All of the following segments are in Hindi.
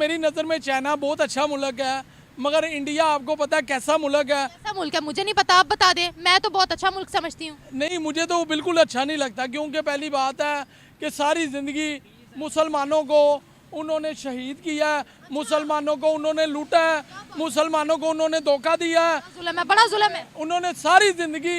मेरी नज़र में चाइना बहुत अच्छा मुल्क है, मगर इंडिया आपको पता है कैसा मुल्क है। कैसा मुल्क है मुझे नहीं पता, आप बता दें। मैं तो बहुत अच्छा मुल्क समझती हूँ। नहीं, मुझे तो बिल्कुल अच्छा नहीं लगता, क्योंकि पहली बात है कि सारी ज़िंदगी मुसलमानों को उन्होंने शहीद किया है, मुसलमानों को उन्होंने लूटा है, मुसलमानों को उन्होंने धोखा दिया है, जुल्म है, बड़ा जुल्म है। उन्होंने सारी ज़िंदगी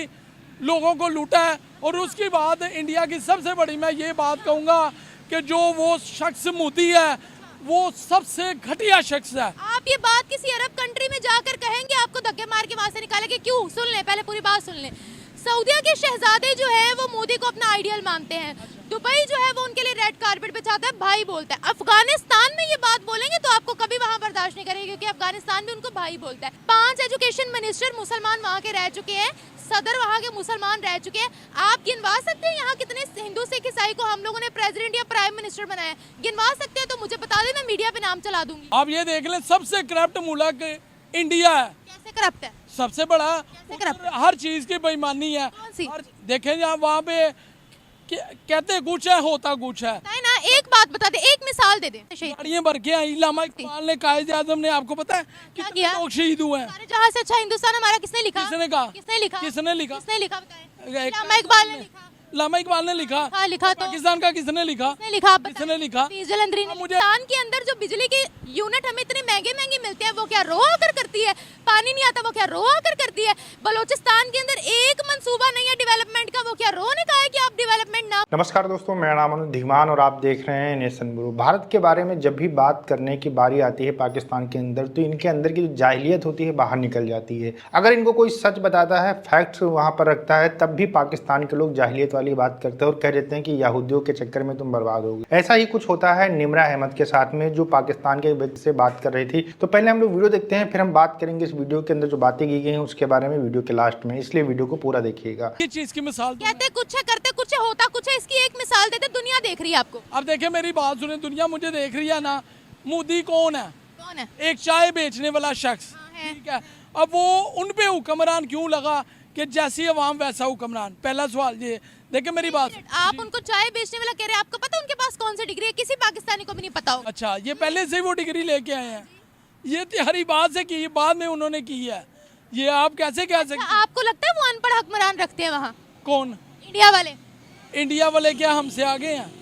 लोगों को लूटा है। और उसके बाद इंडिया की सबसे बड़ी मैं ये बात कहूँगा कि जो वो शख्स मोदी है वो सबसे घटिया शख्स है। आप ये बात किसी अरब कंट्री में जाकर कहेंगे, आपको धक्के मार के वहां से निकालेंगे। क्यों? सुन लें, पहले पूरी बात सुन लें। सऊदिया के शहजादे जो है वो मोदी को अपना आइडियल मानते हैं। दुबई जो है वो उनके लिए रेड कारपेट पे जाता है, भाई बोलता है। अफगानिस्तान में ये बात बोलेंगे तो आपको कभी वहां बर्दाश्त नहीं करेंगे, क्योंकि अफगानिस्तान भी उनको भाई बोलता है। 5 एजुकेशन मिनिस्टर मुसलमान वहाँ के रह चुके हैं, सदर वहाँ के मुसलमान रह चुके हैं। आप गिनवा सकते हैं यहाँ कितने हिंदू सिख ईसाई को हम लोगों ने प्रेसिडेंट या प्राइम मिनिस्टर बनाया? गिनवा सकते हैं तो मुझे बता दें, मैं मीडिया पे नाम चला दूंगी। आप ये देख लें, सबसे करप्ट मुल्क इंडिया है। कैसे करप्ट है? सबसे बड़ा करप्ट? हर चीज की बेईमानी है। कौन सी? देखें जहाँ वहाँ पे कहते कुछ है होता कुछ है। नहीं ना, एक बात बता दे, एक मिसाल दे दे। गाड़ियाँ भर के आई, इलामा इकबाल ने, कायदे आजम ने, आपको पता है कितने किया? लोग शहीद हुए हैं। सारे जहां से अच्छा हिंदुस्तान हमारा किसने लिखा? किसने कहा? किसने लिखा? किसने लिखा? किसने लिखा बताएं? एक- इलामा इकबाल ने लिखा। लामा इकबाल ने लिखा। हाँ, लिखा तो। पाकिस्तान का किसने लिखा? किसने लिखा? आप बताएं। किसने लिखा? हफीज जलंधरी ने। मुझे पाकिस्तान के अंदर जो बिजली की यूनिट हमें इतने महंगे महंगे मिलते हैं, वो क्या रो आकर करती है? पानी नहीं आता, वो क्या रो आकर करती है? बलोचिस्तान के अंदर एक मंसूबा नहीं है डेवलपमेंट का, वो क्या रो ने कहा है कि आप डेवलपमेंट ना। नमस्कार दोस्तों, मेरा नाम अनुज धीमान और आप देख रहे हैं नेशन ब्यूरो। भारत के बारे में जब भी बात करने की बारी आती है पाकिस्तान के अंदर, तो इनके अंदर की जो जाहिलियत होती है बाहर निकल जाती है। अगर इनको कोई सच बताता है, फैक्ट्स वहाँ पर रखता है, तब भी पाकिस्तान के लोग जाहिलियत वाली बात करते हैं और कह देते हैं कि यहूदियों के चक्कर में तुम बर्बाद हो गए। ऐसा ही कुछ होता है निम्रा अहमद के साथ में, जो पाकिस्तान के व्यक्ति से बात कर रही थी। तो पहले हम लोग वीडियो देखते हैं, फिर हम बात करेंगे इस वीडियो के अंदर जो बातें की गई हैं उसके बारे में वीडियो के लास्ट में, इसलिए वीडियो को पूरा देखिएगा। ये चीज की मिसाल कहते कुछ है, करते कुछ है, होता कुछ है। इसकी एक मिसाल देते, दुनिया देख रही है आपको। अब देखिए मेरी बात सुने, दुनिया मुझे देख रही है ना। मोदी कौन है? कौन है? एक चाय बेचने वाला शख्स, है। ठीक है। अब वो उन पे हुक्मरान क्यों लगा कि जैसी अवाम वैसा हुक्मरान? पहला सवाल ये। देखिए मेरी बात, आप उनको चाय बेचने वाला कह रहे हैं, आपको पता उनके पास कौन सी डिग्री है? किसी पाकिस्तानी को भी नहीं पता होगा। अच्छा, ये पहले से ही वो डिग्री लेके आए हैं? ये तिहारी बात से की, बाद में उन्होंने की है, ये आप कैसे कह सकते? आपको लगता है वो अनपढ़ हुक्मरान रखते हैं वहाँ कौन? इंडिया वाले? इंडिया वाले क्या हमसे आगे हैं?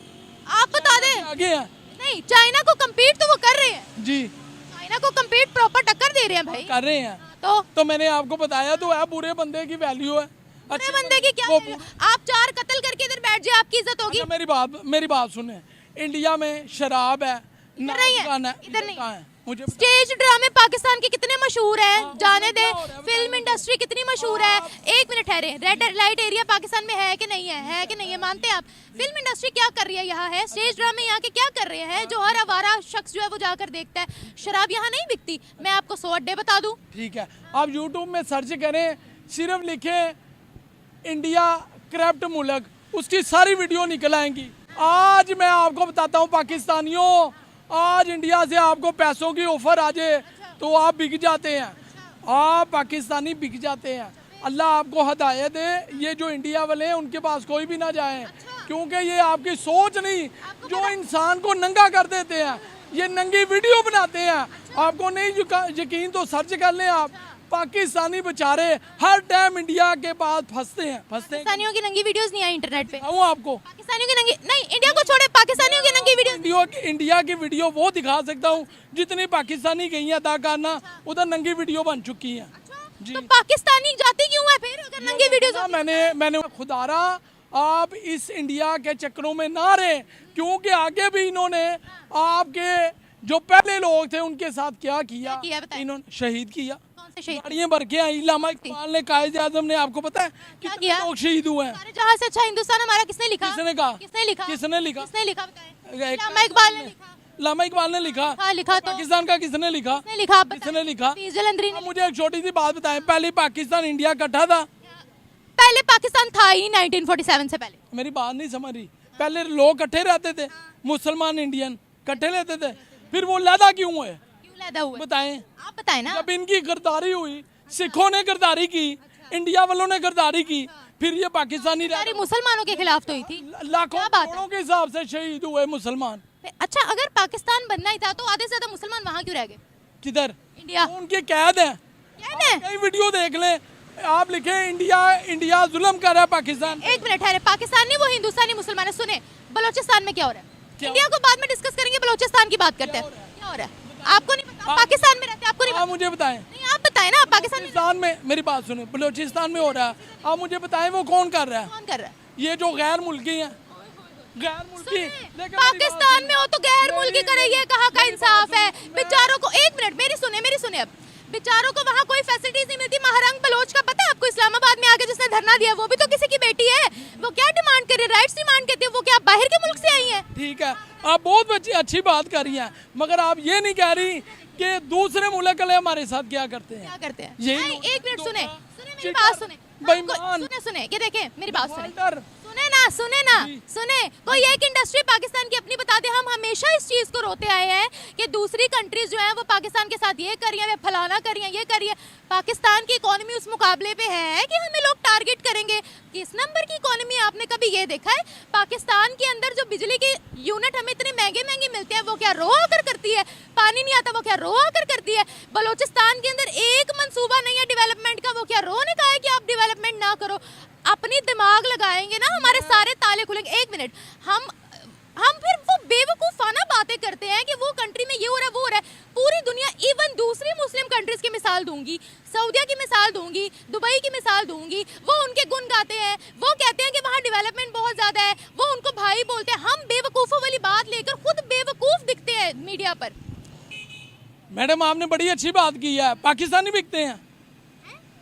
आप बता दें। आगे हैं नहीं, चाइना को कम्पीट तो वो कर रहे हैं। जी, चाइना को कम्पीट प्रॉपर टक्कर दे रहे हैं भाई। कर रहे हैं। तो मैंने आपको बताया तो है, बुरे बंदे की वैल्यू है। अच्छे बंदे की क्या वो- value? आप 4 कत्ल करके इधर बैठ जाए, आपकी इज्जत होगी? अच्छा, मेरी बात सुने। इंडिया में शराब है, नहीं है, नाच गाना इधर नहीं। कहाँ है? मुझे स्टेज ड्रामे पाकिस्तान के कितने मशहूर हैं, जाने दे। क्या हो रहा है? फिल्म इंडस्ट्री कितनी मशहूर है। एक मिनट ठहरे, रेड लाइट एरिया पाकिस्तान में है कि नहीं है? है कि नहीं है? मानते हैं आप? फिल्म इंडस्ट्री क्या कर रही है यहाँ? है स्टेज ड्रामे यहाँ के क्या कर रहे हैं, जो हर आवारा शख्स जो है वो जाकर देखता है। शराब यहाँ नहीं बिकती। मैं आपको 100 अड्डे बता दूं। ठीक है, आप यूट्यूब में सर्च करें, सिर्फ लिखे इंडिया करप्ट मुल्क, उसकी सारी वीडियो निकल आएंगी। आज मैं आपको बताता हूँ पाकिस्तानियों, आज इंडिया से आपको पैसों की ऑफर आ जाए तो आप बिक जाते हैं। आप पाकिस्तानी बिक जाते हैं। अल्लाह आपको हदायत दे, ये जो इंडिया वाले हैं उनके पास कोई भी ना जाए, क्योंकि ये आपकी सोच नहीं, जो इंसान को नंगा कर देते हैं, ये नंगी वीडियो बनाते हैं। आपको नहीं यकीन तो सर्च कर लें आप। पाकिस्तानी बेचारे हर टाइम इंडिया के पास फंसते हैं। पाकिस्तानियों की नंगी वीडियोस नहीं आई इंटरनेट पे। बताऊं आपको? पाकिस्तानियों की नंगी नहीं, इंडिया को छोड़े, पाकिस्तानियों की नंगी वीडियो। इंडिया की वीडियो वो दिखा सकता हूँ, जितनी पाकिस्तानी गई हैं अदाकारना, उधर नंगी वीडियो बन चुकी है। जी, तो पाकिस्तानी जाति क्यों है फिर, अगर नंगी वीडियो? मैंने खुदारा आप इस इंडिया के चक्करों में ना रहे, क्योंकि आगे भी इन्होंने आपके जो पहले लोग थे उनके साथ क्या किया? इन्होंने शहीद किया। कौन से शहीद? गाड़ियाँ भर के आई, इलामा इकबाल ने, कायदे आजम ने, आपको पता है कितने किया? लोग शहीद हुए हैं। सारे जहां से अच्छा हिंदुस्तान हमारा किसने लिखा? किसने कहा? किसने लिखा? किसने लिखा? किसने लिखा बताएं? एक- इलामा इकबाल ने लिखा। लामा इकबाल ने लिखा। हाँ, लिखा तो। पाकिस्तान का किसने लिखा? किसने लिखा? आप बताएं। किसने लिखा? हफीज जलंधरी ने। अब मुझे एक छोटी सी बात बताएं, पहले पाकिस्तान इंडिया इकट्ठा था? पहले पाकिस्तान था ही 1947 से पहले। मेरी बात नहीं समझ रही। पहले लोग इकट्ठे रहते थे, मुसलमान इंडियन इकट्ठे रहते थे, फिर वो लैदा क्यों हुए? क्यों लैदा हुआ? बताएं। आप बताएं ना। जब इनकी गिरफ्तारी हुई, सिखों ने गिरफ्तारी की, इंडिया वालों ने गिरफ्तारी की, फिर ये पाकिस्तानी सारी मुसलमानों के खिलाफ तो हुई थी। लाखों क्या बात है? करोड़ों के हिसाब से शहीद हुए मुसलमान। अच्छा, अगर पाकिस्तान बनना ही था तो आधे से ज्यादा मुसलमान वहाँ क्यों रह गए? किधर? इंडिया। वो उनके कैद हैं। कैद है? कई वीडियो देख लें, आप लिखे इंडिया जुल्म कर रहा है पाकिस्तान। एक मिनट ठहरे, पाकिस्तान नहीं, वो हिंदुस्तानी मुसलमान है। सुने, बलोचिस्तान में क्या हो रहा है? इंडिया को बाद में डिस्कस करेंगे, बलोचिस्तान की बात करते हैं। क्या हो रहा है? आपको नहीं पता? पाकिस्तान में रहते हैं, आपको नहीं आप पता? मुझे बताएं। नहीं, आप बताएं ना, आप पाकिस्तान में बलोचिस्तान में, मेरी बात सुनो, बलोचिस्तान में हो रहा है, आप मुझे बताएं वो कौन कर रहा है? कौन कर रहा है? ये जो गैर मुल्की हैं, गैर मुल्की। लेकिन पाकिस्तान में हो तो गैर मुल्की करे, ये कहाँ का इंसाफ है? बेचारों को, एक मिनट मेरी सुने अब, बेचारों को वहाँ कोई फैसिलिटीज नहीं मिलती। महारंग बलोच का पता है आपको? इस्लामाबाद में आके जिसने धरना दिया वो भी तो किसी की बेटी है। वो क्या डिमांड कर रही है? राइट्स डिमांड करती है। वो क्या बाहर के मुल्क से आई है? ठीक है, आप बहुत अच्छी बात कर रही हैं, मगर आप ये नहीं कह रही कि दूसरे मुल्क वाले हमारे साथ क्या करते हैं। क्या करते हैं? यही नहीं, लोग एक मिनट सुने मेरी चिटर, बात सुने, बेईमान। सुने ये देखें, मेरी बात सुने, वाल्टर, सुने कोई एक इंडस्ट्री पाकिस्तान की अपनी बता दे। हम हमेशा इस चीज को रोते आए हैं कि दूसरी कंट्रीज जो है वो पाकिस्तान के साथ ये कर रही है, फलाना कर रही है, ये कर रही है। पाकिस्तान की इकोनॉमी उस मुकाबले पे है कि हमें लोग टारगेट करेंगे। किस नंबर की इकोनॉमी? आपने कभी ये देखा है? पाकिस्तान के अंदर जो बिजली के यूनिट हमें इतने महंगे मिलते हैं, वो क्या रो आकर करती है? पानी नहीं आता, वो क्या रो आकर करती है? बलोचिस्तान के अंदर एक मंसूबा नहीं है डेवलपमेंट का, वो क्या रो ने कहा है कि आप डेवलपमेंट ना करो? अपनी दिमाग लगाएंगे ना, हमारे सारे ताले खुलेंगे। एक मिनट, हम फिर वो बेवकूफाना बातें करते हैं कि वो कंट्री में ये हो रहा है, वो हो रहा है। पूरी दुनिया, इवन दूसरी मुस्लिम कंट्रीज की मिसाल दूंगी, सऊदीया की मिसाल दूंगी, दुबई की मिसाल दूंगी, वो उनके गुण गाते हैं, वो कहते हैं कि वहाँ डेवलपमेंट बहुत ज्यादा है, वो उनको भाई बोलते हैं। हम बेवकूफों वाली बात लेकर खुद बेवकूफ दिखते हैं मीडिया पर। मैडम आपने बड़ी अच्छी बात की है, पाकिस्तानी बिकते हैं,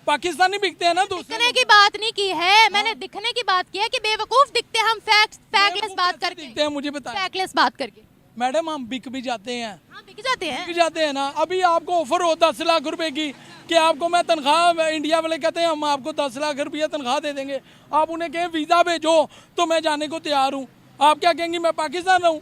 पाकिस्तानी बिकते हैं ना दूसरे। दिखने की बात नहीं की है मैंने, दिखने की बात की है कि बेवकूफ दिखते हैं हम फैक्टलेस बात करके। दिखते हैं मुझे बताएं। फैक्टलेस बात करके मैडम हम बिक भी जाते हैं। हाँ, बिक जाते हैं। बिक जाते हैं ना। अभी आपको ऑफर हो 10 लाख रुपए की कि आपको मैं तनख्वाह, इंडिया वाले कहते हैं हम आपको 10 लाख रुपया तनख्वाह दे देंगे, आप उन्हें कहें वीज़ा भेजो तो मैं जाने को तैयार हूँ। आप क्या कहेंगी? मैं पाकिस्तान रहूँ?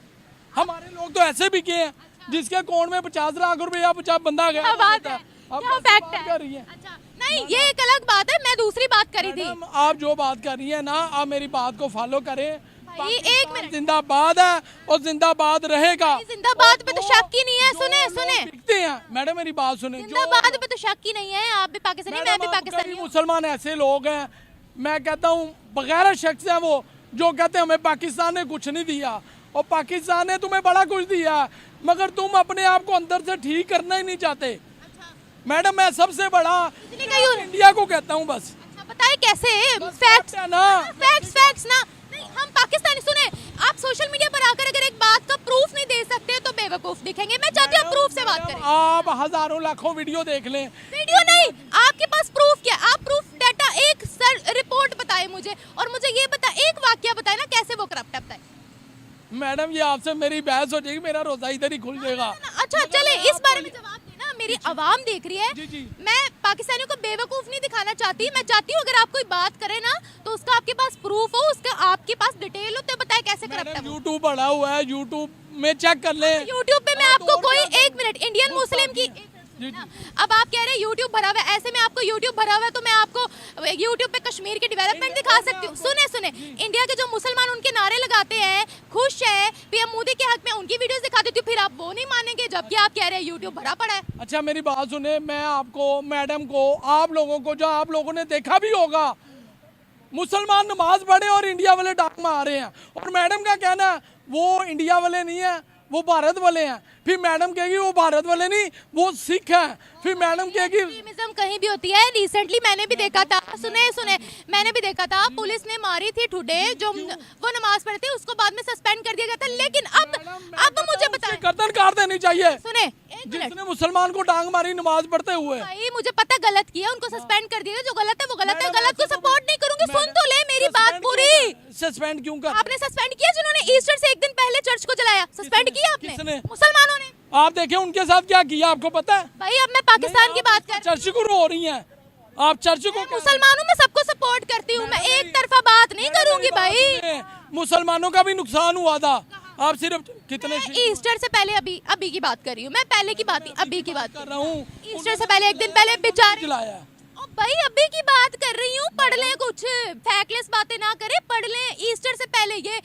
हमारे लोग तो ऐसे बिके हैं जिसके अकाउंट में 50 लाख रुपया 50 बंदा गया। क्या बात है? आप क्या कैसी फैक्ट बात है? कर रही हैं? अच्छा, नहीं ये एक अलग बात है, मैं दूसरी बात करी थी। मैडम, आप जो बात कर रही है ना, आप मेरी बात को फॉलो करें। भाई, एक मिनट, जिंदाबाद है और जिंदाबाद रहेगा। जिंदाबाद पे तो शक ही नहीं है। सुने बिकते हैं मैडम, मेरी बात सुने। जिंदाबाद पे तो शक ही नहीं है। आप भी पाकिस्तानी, मैं भी पाकिस्तानी हूँ। मुसलमान ऐसे लोग हैं, मैं कहता हूँ बगैर शख्स है वो, जो कहते हैं हमें पाकिस्तान ने कुछ नहीं दिया, और पाकिस्तान ने तुम्हें बड़ा कुछ दिया, मगर तुम अपने आप को अंदर से ठीक करना ही नहीं चाहते। मैडम मैं सबसे बड़ा इंडिया को कहता हूँ बस। अच्छा, बताए कैसे? फैक्ट्स है ना, फैक्ट्स ना। नहीं, हम पाकिस्तानी, सुने, आप सोशल मीडिया पर आकर अगर एक बात का प्रूफ नहीं दे सकते तो बेवकूफ दिखेंगे। मैं चाहती हूँ प्रूफ से बात करें। आप हजारों लाखों वीडियो देख लें। वीडियो नहीं, आपके पास प्रूफ क्या? आप प्रूफ डाटा, एक रिपोर्ट बताए मुझे, और मुझे ये बताए, एक वाक्य बताए ना कैसे वो करप्ट है, बताए। मैडम ये आपसे मेरी बहस हो जाएगी, मेरा रोजा इधर ही खुल जाएगा। अच्छा चले, इस बारे में जवाब देना। मेरी आवाम देख रही है। जी, जी। मैं पाकिस्तानियों को बेवकूफ नहीं दिखाना चाहती। मैं चाहती हूँ अगर आप कोई बात करे ना तो उसका आपके पास प्रूफ हो, उसका आपके पास डिटेल हो, तो बताए कैसे करप्ट है वो। यूट्यूब पड़ा हुआ है, यूट्यूब में चेक कर ले। यूट्यूब पे मैं आपको कोई, एक मिनट, इंडियन मुस्लिम की, जी, जी। अब आप कह रहे हैं यूट्यूब भरा हुआ है, ऐसे में आपको यूट्यूब भरा हुआ है तो मैं आपको यूट्यूब पे कश्मीर की डेवलपमेंट दिखा सकती हूँ। सुने, इंडिया के जो मुसलमान उनके नारे लगाते हैं, खुश है, पीएम मोदी के हक में, उनकी वीडियोस दिखा देती हूँ, फिर आप वो नहीं मानेंगे, जबकि आप कह रहे हैं यूट्यूब भरा पड़ा है। अच्छा मेरी बात सुने, मैं आपको, मैडम को, आप लोगों को, जो आप लोगों ने देखा भी होगा, मुसलमान नमाज पढ़े और इंडिया वाले डाक मार रहे हैं, और मैडम का कहना है वो इंडिया वाले नहीं है, वो भारत वाले हैं। फिर मैडम कहेगी वो भारत वाले नहीं, वो सिख हैं। फिर मैडम कहेगी एक्सट्रीमिज्म कहीं भी होती है। रिसेंटली मैंने भी देखा था, सुने, मैंने भी देखा था, पुलिस ने मारी थी टुडे, जो वो नमाज पढ़ते, उसको बाद में सस्पेंड कर दिया गया था। लेकिन अब मुझे बताएं, गर्दन काट देनी चाहिए। सुने, एक मिनट, जिसने मुसलमान को डांग मारी नमाज पढ़ते हुए। भाई मुझे पता गलत किया, उनको सस्पेंड कर दिया। जो गलत है वो गलत है, गलत को सपोर्ट नहीं करूंगी। सुन तो ले मेरी बात पूरी। सस्पेंड क्यों कर? आपने सस्पेंड किया जिन्होंने ईस्टर से एक दिन पहले चर्च को जलाया, सस्पेंड किया आपने, किसने? मुसलमानों ने। आप देखें उनके साथ क्या किया, आपको पता है? भाई अब मैं पाकिस्तान की बात कर, चर्च को रो रही हैं आप, चर्च को। मुसलमानों में सबको सपोर्ट करती हूँ मैं, एक तरफा बात नहीं करूंगी भाई। मुसलमानों का भी नुकसान हुआ था, आप सिर्फ कितने ईस्टर से पहले अभी की बात कर रही हूँ मैं, पहले की बात, अभी की बात कर रहा हूँ। ईस्टर से पहले एक दिन पहले बेचारे जलाया, भाई अभी की बात कर रही हूँ, पढ़ लें, कुछ फैक्टलेस बातें ना करें, पढ़ लें। ईस्टर से पहले ये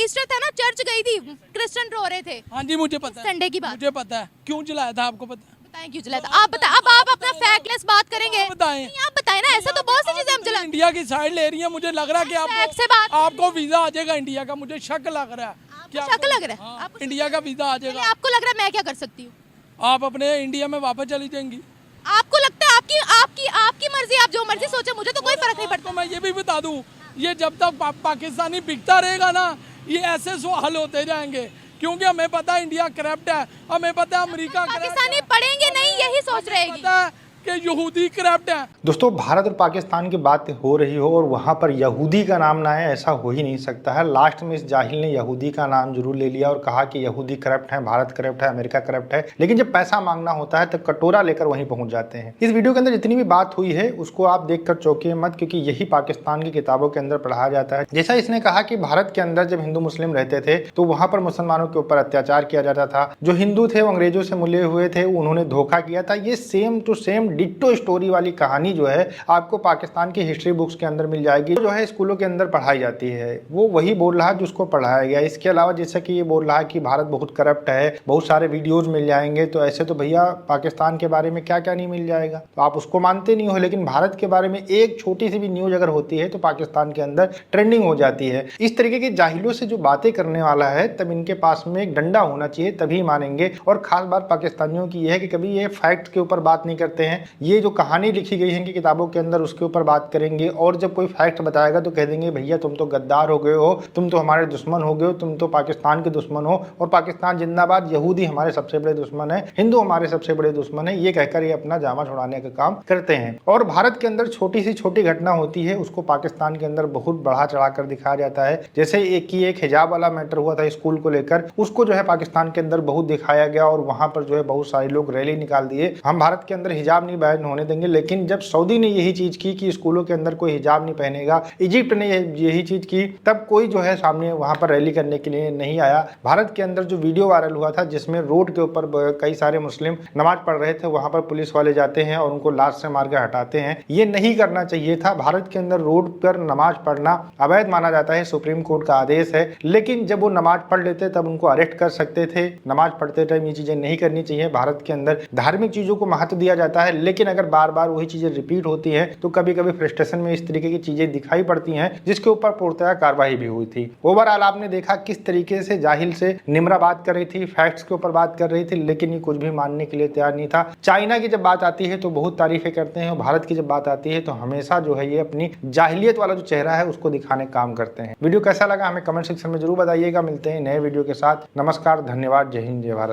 ईस्टर था ना, चर्च गई थी, क्रिश्चियन रो रहे थे। हाँ जी मुझे पता है, संडे की बात मुझे पता है क्यों जलाया था, आपको पता है? बताएं क्यों जलाया था? आप बताएं, अब आप अपना फैक्टलेस बात करेंगे। आप बताएं। नहीं, आप बताएं ना, ऐसा तो बहुत सी चीजें हम जला। इंडिया की साइड ले रही है, मुझे लग रहा है कि फैक्ट से बात आपको वीजा आ जाएगा इंडिया का, मुझे शक लग रहा है। आपको शक लग रहा है? हाँ, आपको इंडिया का वीजा आ चलिए, जाएगा, आपको लग रहा है मैं क्या कर सकती हूँ? आप अपने इंडिया में वापस चली जाएंगी। आपको लगता है आपकी आपकी आपकी मर्जी, आप जो मर्जी सोचे, मुझे तो कोई फर्क नहीं पड़ता। तो मैं ये भी बता दूं, ये जब तक पाकिस्तानी बिकता रहेगा ना, ये ऐसे हल होते जाएंगे, क्योंकि हमें पता है इंडिया करप्ट है, हमें पता है अमेरिका करप्ट है, पाकिस्तानी पढ़ेंगे नहीं, यही सोच रहेगी। पता है कि यहूदी करप्ट है। दोस्तों, भारत और पाकिस्तान की बात हो रही हो और वहाँ पर यहूदी का नाम ना आए, ऐसा हो ही नहीं सकता है। लास्ट में इस जाहिल ने यहूदी का नाम जरूर ले लिया और कहा कि यहूदी करप्ट है, भारत करप्ट है, अमेरिका करप्ट है, लेकिन जब पैसा मांगना होता है तो कटोरा लेकर वहीं पहुंच जाते हैं। इस वीडियो के अंदर जितनी भी बात हुई है उसको आप देखकर चौंकिए मत, क्योंकि यही पाकिस्तान की किताबों के अंदर पढ़ाया जाता है। जैसा इसने कहा कि भारत के अंदर जब हिंदू मुस्लिम रहते थे तो वहाँ पर मुसलमानों के ऊपर अत्याचार किया जाता था, जो हिंदू थे वो अंग्रेजों से मिले हुए थे, उन्होंने धोखा किया था। ये same to same ditto story वाली कहानी जो है आपको पाकिस्तान की हिस्ट्री बुक्स के अंदर मिल जाएगी, जो है स्कूलों के अंदर पढ़ाई जाती है। वो वही बोल रहा है जो उसको पढ़ाया गया। इसके अलावा जैसा कि ये बोल रहा है कि भारत बहुत करप्ट है, बहुत सारे वीडियोज मिल जाएंगे, तो ऐसे तो भैया पाकिस्तान के बारे में क्या क्या नहीं मिल जाएगा, तो आप उसको मानते नहीं हो। लेकिन भारत के बारे में एक छोटी सी भी न्यूज अगर होती है तो पाकिस्तान के अंदर ट्रेंडिंग हो जाती है। इस तरीके के जाहिलों से जो बातें करने वाला है, तब इनके पास में एक डंडा होना चाहिए, तभी मानेंगे। और खास बात पाकिस्तानियों की यह है कि कभी ये फैक्ट के ऊपर बात नहीं करते हैं। ये जो कहानी लिखी गई है कि किताबों के अंदर, उसके ऊपर बात करेंगे, और जब कोई फैक्ट बताएगा तो कह देंगे भैया तुम तो गद्दार हो गए हो, तुम तो हमारे दुश्मन हो गए हो, तुम तो पाकिस्तान के दुश्मन हो, और पाकिस्तान जिंदाबाद, यहूदी हमारे सबसे बड़े दुश्मन है, हिंदू हमारे सबसे बड़े दुश्मन है, ये कहकर ये अपना जामा छुड़ाने का काम करते हैं। और भारत के अंदर छोटी सी छोटी घटना होती है, उसको पाकिस्तान के अंदर बहुत बढ़ा चढ़ाकर दिखाया जाता है। जैसे एक हिजाब वाला मैटर हुआ था स्कूल को लेकर, उसको जो है पाकिस्तान के अंदर बहुत दिखाया गया और वहां पर जो है बहुत सारे लोग रैली निकाल दिए, हम भारत के अंदर हिजाब नहीं बैन होने देंगे। लेकिन जब सऊदी ने यही चीज की कि स्कूलों के अंदर कोई हिजाब नहीं पहनेगा, इजिप्ट ने यही चीज की, तब कोई जो है सामने वहां पर रैली करने के लिए नहीं आया। भारत के अंदर जो वीडियो वायरल हुआ था जिसमें रोड के ऊपर कई सारे मुस्लिम नमाज पढ़ रहे थे, वहां पर पुलिस वाले जाते हैं और उनको लाश से मार के हटाते हैं, ये नहीं करना चाहिए था। भारत के अंदर रोड पर नमाज पढ़ना अवैध माना जाता है, सुप्रीम कोर्ट का आदेश है, लेकिन जब वो नमाज पढ़ लेते तब उनको अरेस्ट कर सकते थे। नमाज पढ़ते टाइम ये चीजें नहीं करनी चाहिए। भारत के अंदर धार्मिक चीजों को महत्व दिया जाता है, लेकिन अगर बार बार वही चीजें रिपीट होती हैं तो कभी कभी फ्रस्ट्रेशन में इस तरीके की चीजें दिखाई पड़ती हैं, जिसके ऊपर पूर्णतः कार्रवाई भी हुई थी। ओवरऑल आपने देखा किस तरीके से जाहिल से निम्रा बात कर रही थी, फैक्ट्स के ऊपर बात कर रही थी, लेकिन ये कुछ भी मानने के लिए तैयार नहीं था। चाइना की जब बात आती है तो बहुत तारीफें करते हैं, भारत की जब बात आती है तो हमेशा जो है ये अपनी जाहिलियत वाला जो चेहरा है उसको दिखाने का काम करते हैं। वीडियो कैसा लगा हमें कमेंट सेक्शन में जरूर बताइएगा। मिलते हैं नए वीडियो के साथ। नमस्कार, धन्यवाद, जय हिंद, जय भारत।